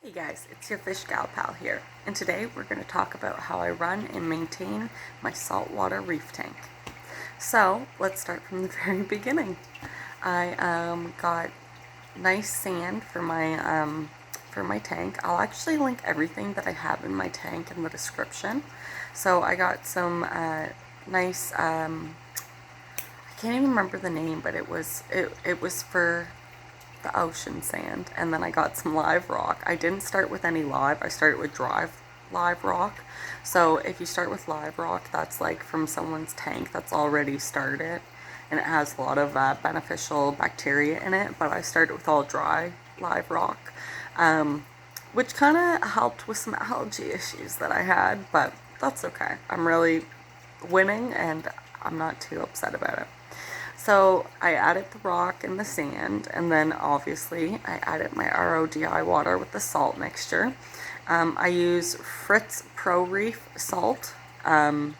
Hey guys, it's your fish gal pal here, and today we're going to talk about how I run and maintain my saltwater reef tank. So let's start from the very beginning. I got nice sand for my tank. I'll actually link everything that I have in my tank in the description. So I got some nice I can't even remember the name, but it was for the ocean sand, and then I got some live rock. I didn't start with any live, I started with dry live rock. So if you start with live rock, that's like from someone's tank that's already started, and it has a lot of beneficial bacteria in it, but I started with all dry live rock, which kind of helped with some algae issues that I had, but that's okay. I'm really winning and I'm not too upset about it. So I added the rock and the sand, and then obviously I added my RO-DI water with the salt mixture. I use Fritz Pro Reef salt, and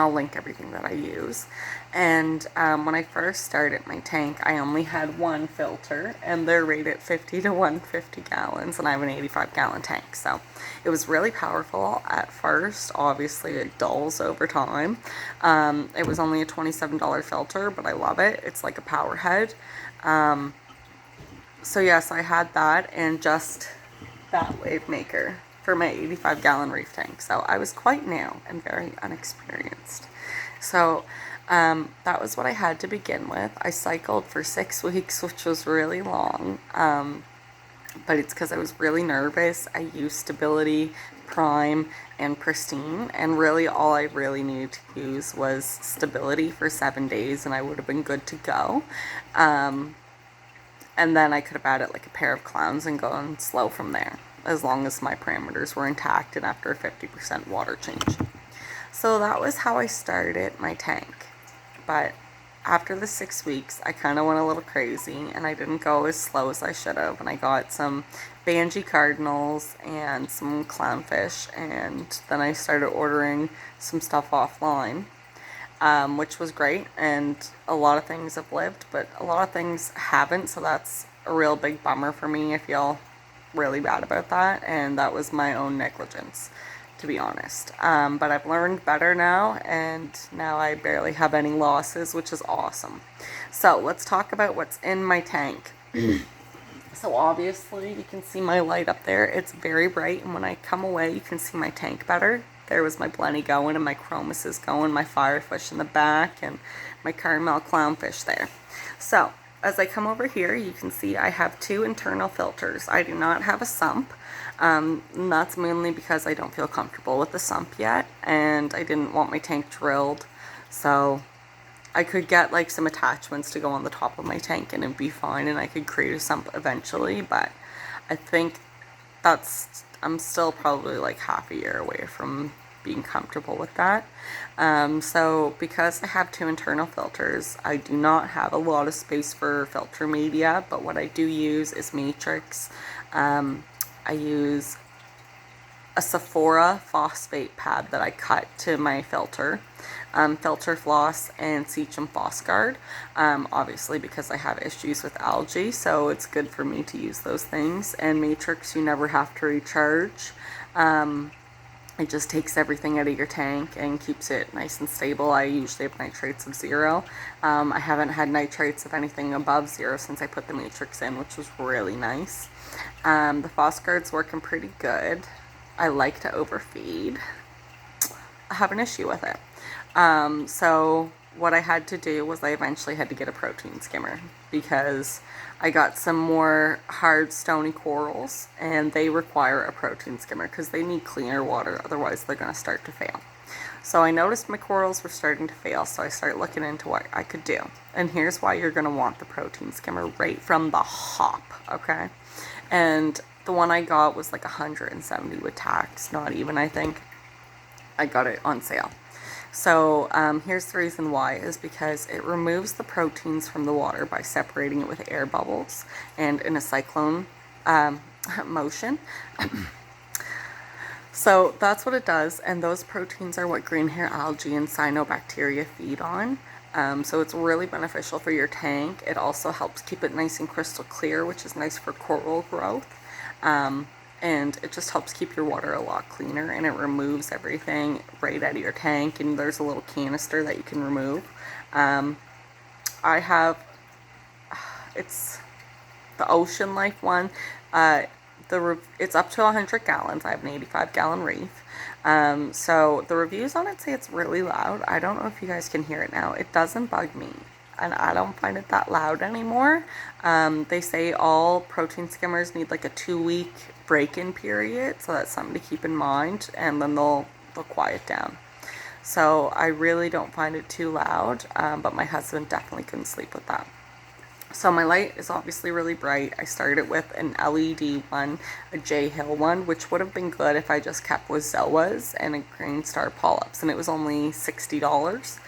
I'll link everything that I use. And when I first started my tank, I only had one filter, and they're rated 50 to 150 gallons, and I have an 85-gallon tank. So it was really powerful at first. Obviously, it dulls over time. It was only a $27 filter, but I love it. It's like a power head. So yes, I had that and just that wave maker for my 85-gallon reef tank. So I was quite new and very unexperienced. So that was what I had to begin with. I cycled for 6 weeks, which was really long, but it's because I was really nervous. I used Stability, Prime, and Pristine, and really all I really needed to use was Stability for 7 days, and I would have been good to go. And then I could have added like a pair of clowns and gone slow from there, as long as my parameters were intact and after a 50% water change. So that was how I started my tank. But after the 6 weeks, I kind of went a little crazy, and I didn't go as slow as I should have. And I got some Banji cardinals and some clownfish, and then I started ordering some stuff offline, which was great. And a lot of things have lived, but a lot of things haven't. So that's a real big bummer for me. I feel really bad about that, and that was my own negligence, to be honest. But I've learned better now, and now I barely have any losses, which is awesome. So let's talk about what's in my tank. So obviously you can see my light up there. It's very bright, and when I come away you can see my tank better. There was my blenny going, and my chromuses going, my firefish in the back, and my caramel clownfish there. So as I come over here, you can see I have 2 internal filters. I do not have a sump. And that's mainly because I don't feel comfortable with the sump yet, and I didn't want my tank drilled. So I could get like some attachments to go on the top of my tank and it'd be fine, and I could create a sump eventually, but I think I'm still probably like half a year away from being comfortable with that. So because I have 2 internal filters, I do not have a lot of space for filter media, but what I do use is Matrix. I use a Sephora phosphate pad that I cut to my filter, filter floss, and Seachum Phos Guard, obviously because I have issues with algae, so it's good for me to use those things. And Matrix, you never have to recharge. It just takes everything out of your tank and keeps it nice and stable. I usually have nitrates of 0. I haven't had nitrates of anything above 0 since I put the Matrix in, which was really nice. The Phos Guard's working pretty good. I like to overfeed. I have an issue with it. So what I had to do was I eventually had to get a protein skimmer, because I got some more hard stony corals, and they require a protein skimmer because they need cleaner water, otherwise they're going to start to fail. So I noticed my corals were starting to fail, so I started looking into what I could do. And here's why you're going to want the protein skimmer right from the hop, okay? And the one I got was like 170 with tax, not even, I think. I got it on sale. So here's the reason why, is because it removes the proteins from the water by separating it with air bubbles and in a cyclone motion. So that's what it does, and those proteins are what green hair algae and cyanobacteria feed on. So it's really beneficial for your tank. It also helps keep it nice and crystal clear, which is nice for coral growth. And it just helps keep your water a lot cleaner, and it removes everything right out of your tank, and there's a little canister that you can remove. I have, it's the Ocean Life one. It's up to 100 gallons. I have an 85-gallon Reef. So the reviews on it say it's really loud. I don't know if you guys can hear it now. It doesn't bug me, and I don't find it that loud anymore. They say all protein skimmers need like a 2-week break-in period, so that's something to keep in mind, and then they'll quiet down. So I really don't find it too loud, but my husband definitely couldn't sleep with that. So my light is obviously really bright. I started with an LED one, a J Hill one, which would have been good if I just kept with Zoas and a Green Star polyps, and it was only $60.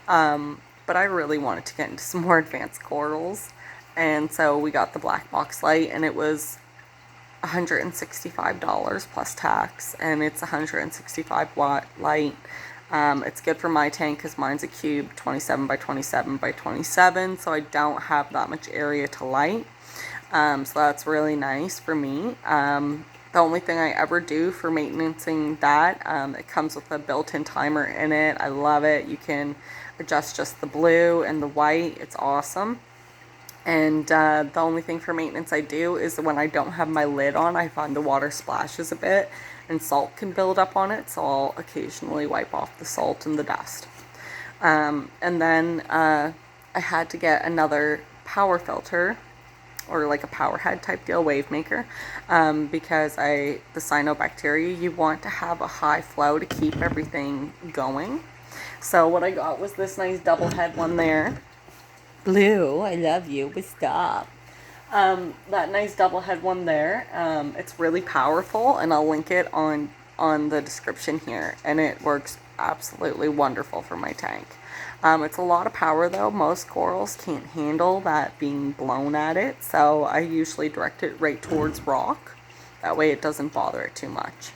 But I really wanted to get into some more advanced corals, and so we got the black box light, and it was $165 plus tax, and it's a 165 watt light. It's good for my tank because mine's a cube, 27 by 27 by 27, so I don't have that much area to light. So that's really nice for me. The only thing I ever do for maintaining that, it comes with a built-in timer in it. I love it. You can adjust just the blue and the white. It's awesome. And the only thing for maintenance I do is when I don't have my lid on, I find the water splashes a bit and salt can build up on it, so I'll occasionally wipe off the salt and the dust. And then I had to get another power filter, or like a power head type deal, wave maker, because the cyanobacteria, you want to have a high flow to keep everything going. So what I got was this nice double head one there. Blue, I love you, but stop. That nice double head one there. It's really powerful, and I'll link it on the description here, and it works absolutely wonderful for my tank. It's a lot of power though. Most corals can't handle that being blown at it, so I usually direct it right towards rock. That way it doesn't bother it too much.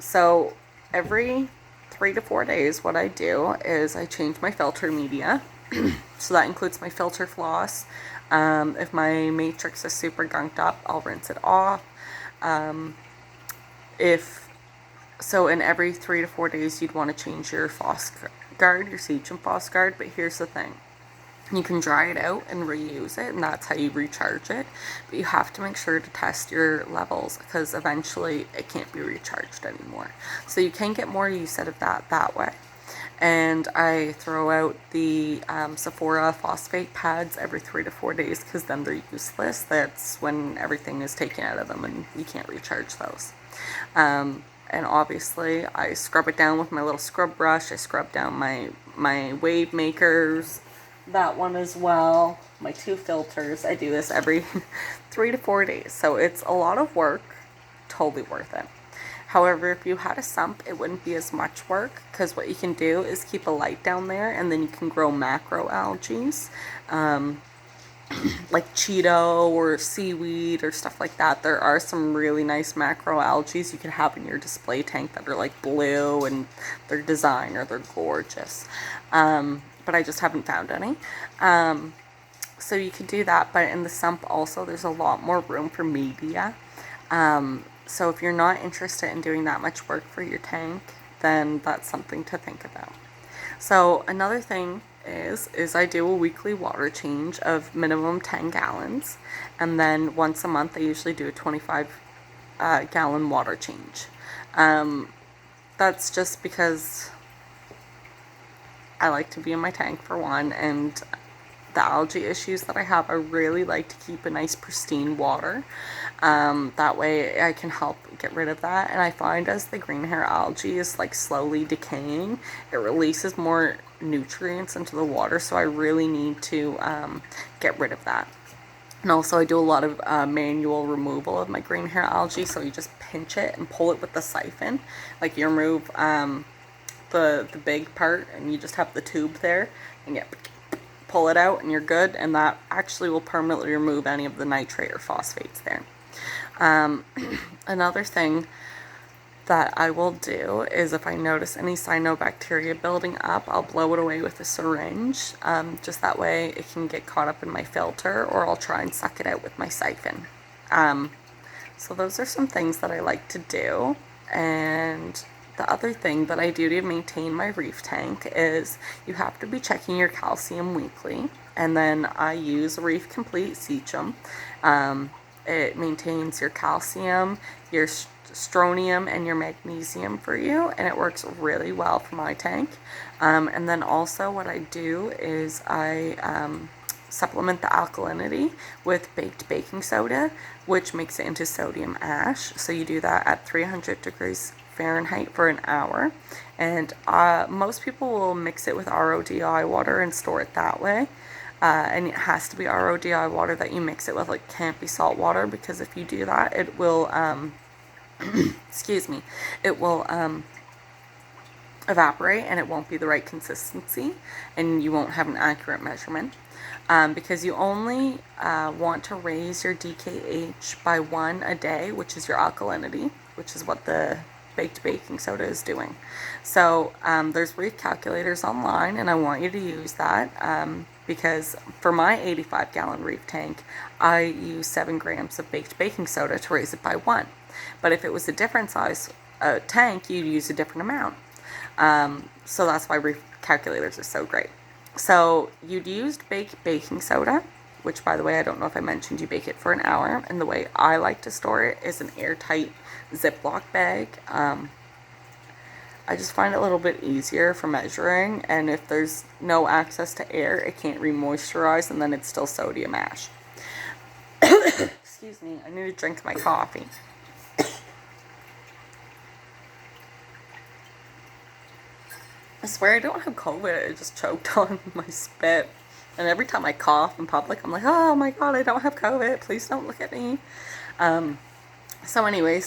So every 3 to 4 days, what I do is I change my filter media. So that includes my filter floss. If my matrix is super gunked up, I'll rinse it off. In every 3 to 4 days, you'd want to change your floss guard, your siege and floss guard. But here's the thing. You can dry it out and reuse it, and that's how you recharge it. But you have to make sure to test your levels, because eventually it can't be recharged anymore. So you can get more use out of that way. And I throw out the Sephora phosphate pads every 3 to 4 days, because then they're useless. That's when everything is taken out of them and you can't recharge those. And obviously I scrub it down with my little scrub brush. I scrub down my wave makers, that one as well, my 2 filters. I do this every 3 to 4 days. So it's a lot of work, totally worth it. However, if you had a sump, it wouldn't be as much work, because what you can do is keep a light down there, and then you can grow macro algae, like Cheeto or seaweed or stuff like that. There are some really nice macro algae you can have in your display tank that are like blue, and they're designer, they're gorgeous. But I just haven't found any. So you could do that, but in the sump also, there's a lot more room for media. So if you're not interested in doing that much work for your tank, then that's something to think about. So another thing is I do a weekly water change of minimum 10 gallons. And then once a month, I usually do a 25 gallon water change. That's just because I like to be in my tank for one, and the algae issues that I have, I really like to keep a nice pristine water. That way I can help get rid of that. And I find as the green hair algae is like slowly decaying, it releases more nutrients into the water, so I really need to get rid of that. And also I do a lot of manual removal of my green hair algae, so you just pinch it and pull it with the siphon. Like you remove the big part, and you just have the tube there, and pull it out and you're good, and that actually will permanently remove any of the nitrate or phosphates there. Another thing that I will do is if I notice any cyanobacteria building up, I'll blow it away with a syringe. Just that way it can get caught up in my filter, or I'll try and suck it out with my siphon. So those are some things that I like to do. And the other thing that I do to maintain my reef tank is you have to be checking your calcium weekly. And then I use Reef Complete Seachum. It maintains your calcium, your strontium, and your magnesium for you, and it works really well for my tank. And then also what I do is I supplement the alkalinity with baked baking soda, which makes it into sodium ash. So you do that at 300 degrees Fahrenheit for an hour. And most people will mix it with RODI water and store it that way. And it has to be RODI water that you mix it with. Like, can't be salt water, because if you do that, it will, excuse me, it will evaporate and it won't be the right consistency, and you won't have an accurate measurement. Because you only want to raise your DKH by 1 a day, which is your alkalinity, which is what the baked baking soda is doing. So there's reef calculators online, and I want you to use that because for my 85-gallon reef tank, I use 7 grams of baked baking soda to raise it by 1. But if it was a different size tank, you'd use a different amount. So that's why reef calculators are so great. So you'd used baked baking soda, which, by the way, I don't know if I mentioned, you bake it for an hour. And the way I like to store it is an airtight Ziploc bag. I just find it a little bit easier for measuring, and if there's no access to air, it can't re-moisturize, and then it's still sodium ash. Excuse me, I need to drink my coffee. I swear I don't have COVID, I just choked on my spit. And every time I cough in public, I'm like, oh my god, I don't have COVID, please don't look at me. So anyway,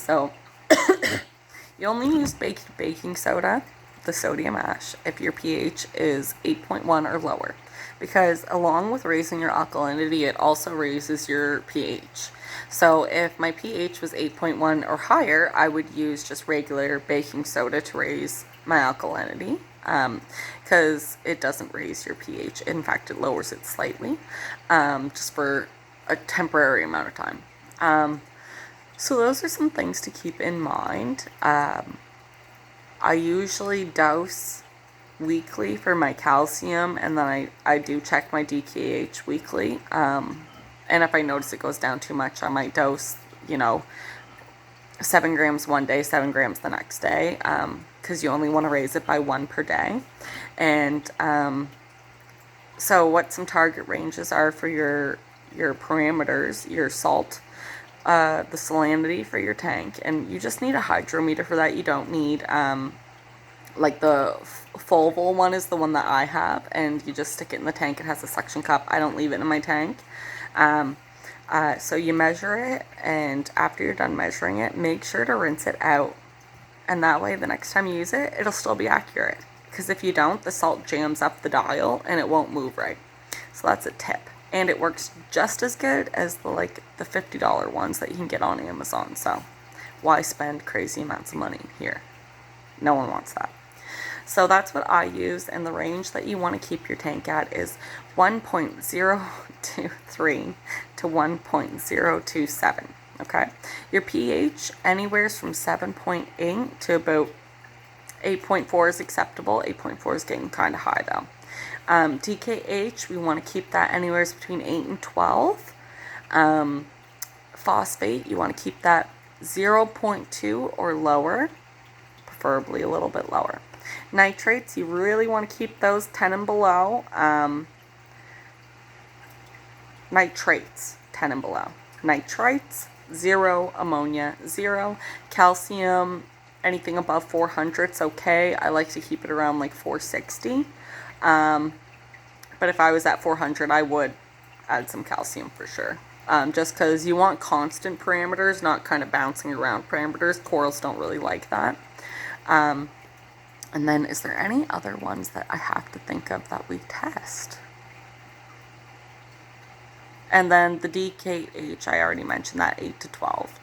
you only use baked baking soda, the sodium ash, if your pH is 8.1 or lower. Because along with raising your alkalinity, it also raises your pH. So if my pH was 8.1 or higher, I would use just regular baking soda to raise my alkalinity. Because it doesn't raise your pH. In fact, it lowers it slightly, just for a temporary amount of time. So those are some things to keep in mind. I usually dose weekly for my calcium, and then I do check my DKH weekly. And if I notice it goes down too much, I might dose, 7 grams one day, 7 grams the next day, because you only want to raise it by 1 per day. And so what some target ranges are for your parameters, your salt, the salinity for your tank, and you just need a hydrometer for that. You don't need like the Fulval one is the one that I have, and you just stick it in the tank. It has a suction cup. I don't leave it in my tank. So you measure it, and after you're done measuring it, make sure to rinse it out, and that way the next time you use it, it'll still be accurate. Because if you don't, the salt jams up the dial and it won't move right. So that's a tip. And it works just as good as the $50 ones that you can get on Amazon. So why spend crazy amounts of money here? No one wants that. So that's what I use, and the range that you want to keep your tank at is 1.023 to 1.027. Okay? Your pH anywhere from 7.8 to about 8.4 is acceptable. 8.4 is getting kind of high though. DKH, we want to keep that anywhere between 8 and 12. Phosphate, you want to keep that 0.2 or lower, preferably a little bit lower. Nitrates, you really want to keep those 10 and below. Nitrates, 10 and below. Nitrites, 0. Ammonia, 0. Calcium, anything above 400 is okay. I like to keep it around 460. But if I was at 400, I would add some calcium for sure. Just because you want constant parameters, not kind of bouncing around parameters. Corals don't really like that. And then, is there any other ones that I have to think of that we test? And then the DKH, I already mentioned that, 8 to 12.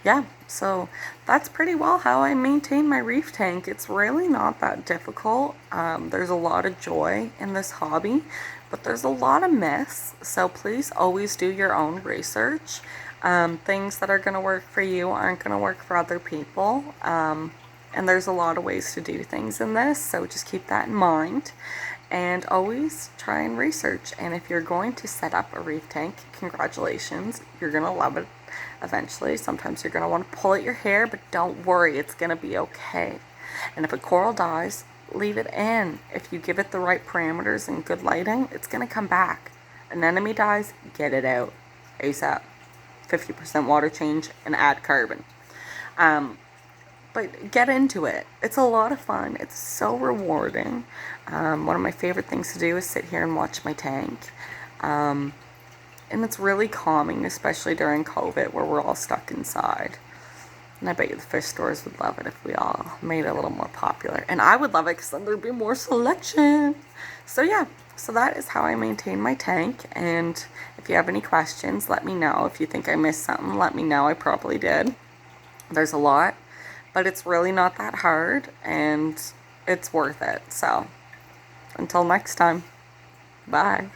Yeah, so that's pretty well how I maintain my reef tank. It's really not that difficult. There's a lot of joy in this hobby, but there's a lot of myths. So please always do your own research. Things that are going to work for you aren't going to work for other people. And there's a lot of ways to do things in this, so just keep that in mind. And always try and research. And if you're going to set up a reef tank, congratulations, you're going to love it eventually. Sometimes you're going to want to pull at your hair, but don't worry, it's going to be okay. And if a coral dies, leave it in. If you give it the right parameters and good lighting, it's going to come back. An anemone dies, get it out ASAP. 50% water change and add carbon. But get into it. It's a lot of fun. It's so rewarding. One of my favorite things to do is sit here and watch my tank. And it's really calming, especially during COVID where we're all stuck inside. And I bet you the fish stores would love it if we all made it a little more popular. And I would love it because then there'd be more selection. So yeah, so that is how I maintain my tank. And if you have any questions, let me know. If you think I missed something, let me know. I probably did. There's a lot, but it's really not that hard and it's worth it. So until next time, bye.